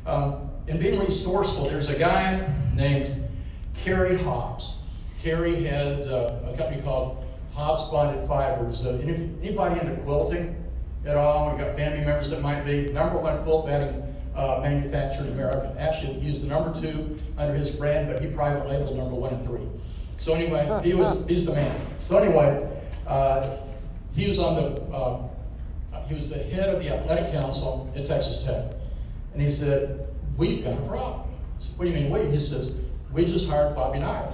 In being resourceful, there's a guy named Kerry Hobbs. Kerry had a company called Hobbs Bonded Fibers. Anybody into quilting at all? We've got family members that might be. #1 quilt bedding manufacturer in America. Actually, he was the #2 under his brand, but he private labeled #1 and 3. So anyway, he's the man. So anyway, he was the head of the athletic council at Texas Tech, and he said, "We've got a problem." I said, "What do you mean we?" He says, "We just hired Bobby Knight,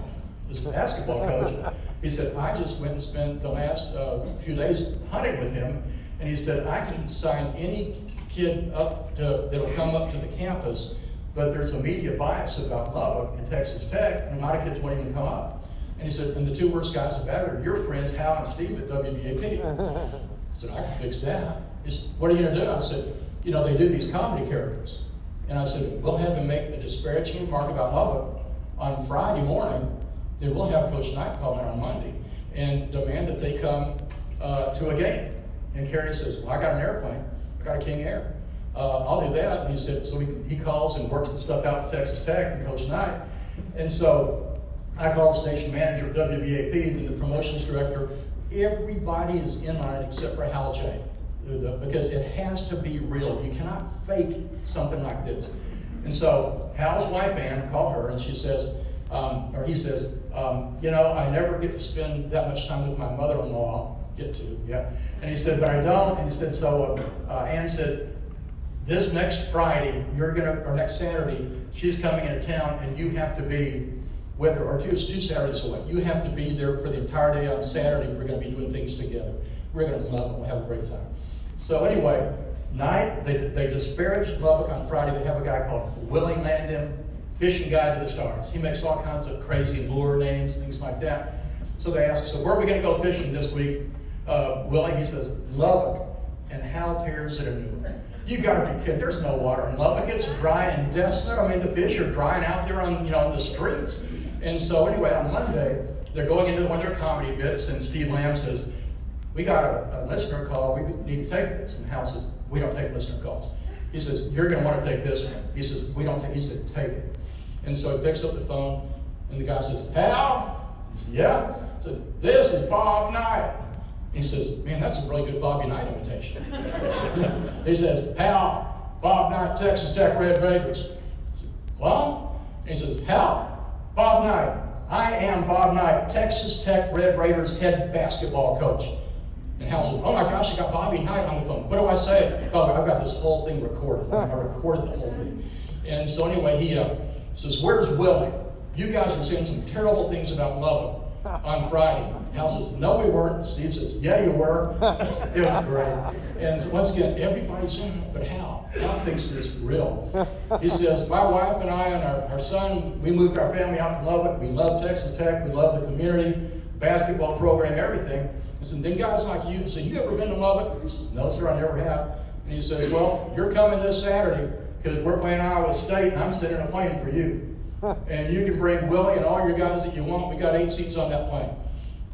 this basketball coach." He said, "I just went and spent the last few days hunting with him," and he said, "I can sign any kid that'll come up to the campus, but there's a media bias about Lubbock and Texas Tech, and a lot of kids won't even come up." And he said, "And the two worst guys about it are your friends, Hal and Steve at WBAP." I said, "I can fix that." He said, "What are you going to do?" I said, "They do these comedy characters." And I said, "We'll have him make a disparaging remark about Lubbock on Friday morning, then we'll have Coach Knight call in on Monday and demand that they come to a game." And Kerry says, "Well, I got an airplane. I got a King Air. I'll do that." And he said, so he calls and works the stuff out for Texas Tech and Coach Knight. And so I called the station manager at WBAP, then the promotions director. Everybody is in on it except for Hal J. Because it has to be real. You cannot fake something like this. And so Hal's wife, Ann, called her, and she says, he says, "I never get to spend that much time with my mother-in-law." And he said, "But I don't." And he said, so Ann said, "This next Friday, or next Saturday, she's coming into town, and you have to be with her, or two Saturdays away. You have to be there for the entire day on Saturday. We're going to be doing things together. We're going to love it. We'll have a great time." So anyway, they disparaged Lubbock on Friday. They have a guy called Willie Landon, fishing guide to the stars. He makes all kinds of crazy lure names, things like that. So they asked, "So where are we going to go fishing this week, Willie?" He says, "Lubbock." And Hal tears it anew. "You got to be kidding. There's no water in Lubbock. It's dry and desolate. I mean, the fish are drying out there on the streets." And so anyway, on Monday, they're going into one of their comedy bits, and Steve Lamb says, "We got a listener call. We need to take this." And Hal says, "We don't take listener calls." He says, "You're going to want to take this one." He says, "We don't take." He said, "Take it." And so he picks up the phone, and the guy says, "Hal?" He said, "Yeah." He said, "This is Bob Knight." He says, "Man, that's a really good Bobby Knight imitation." He says, "Hal, Bob Knight, Texas Tech Red Raiders." I said, "What?" And he says, "Hal, Bob Knight, I am Bob Knight, Texas Tech Red Raiders head basketball coach." And Hal said, "Oh my gosh, I got Bobby Knight on the phone. What do I say?" "Bobby, I've got this whole thing recorded. I recorded the whole thing." And so anyway, he says, "Where's Willie? You guys were saying some terrible things about Lubbock on Friday." Hal says, "No, we weren't." Steve says, "Yeah, you were." It was great. And so once again, everybody's in it, but Hal thinks it's real. He says, "My wife and I and our son, we moved our family out to Lubbock. We love Texas Tech. We love the community, basketball program, everything." He said, "Then guys like you," said, "You ever been to Lubbock?" He says, "No, sir, I never have." And he says, "Well, you're coming this Saturday because we're playing Iowa State, and I'm sending a plane for you. And you can bring Willie and all your guys that you want. We got 8 seats on that plane."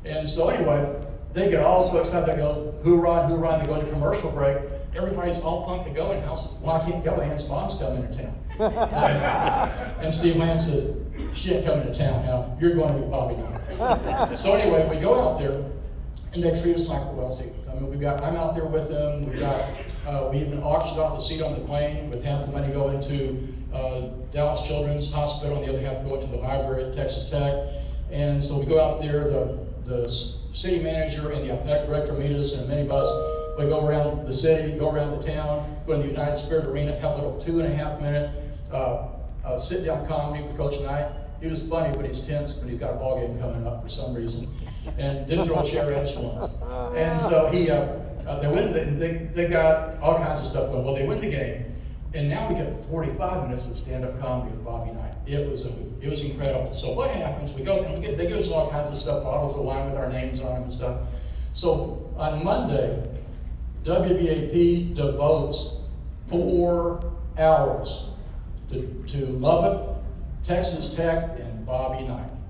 And so anyway, they get all so excited. They go, "Hoorah, hoorah," and they go into commercial break. Everybody's all pumped to go, and Hal says, "Well, I can't go. Ann's mom's coming to town." And Steve Lamb says, "She ain't coming to town, Hal. You're going to be Bobby Knight." So anyway, we go out there, and they treat us like royalty. I mean, I'm out there with them. We even auctioned off a seat on the plane with half the money going to Dallas Children's Hospital, and the other half going to the library at Texas Tech. And so we go out there. The city manager and the athletic director meet us in a minibus. We go around the city, go around the town, go to the United Spirit Arena, have a little 2.5-minute sit-down comedy with Coach Knight. He was funny, but he's tense, but he's got a ball game coming up for some reason, and didn't throw a chair at us once. And so they got all kinds of stuff going. Well, they win the game, and now we get 45 minutes of stand-up comedy with Bobby Knight. It was incredible. So what happens? We go and they give us all kinds of stuff, bottles of wine with our names on them and stuff. So on Monday, WBAP devotes 4 hours to Lubbock, Texas Tech, and Bobby Knight.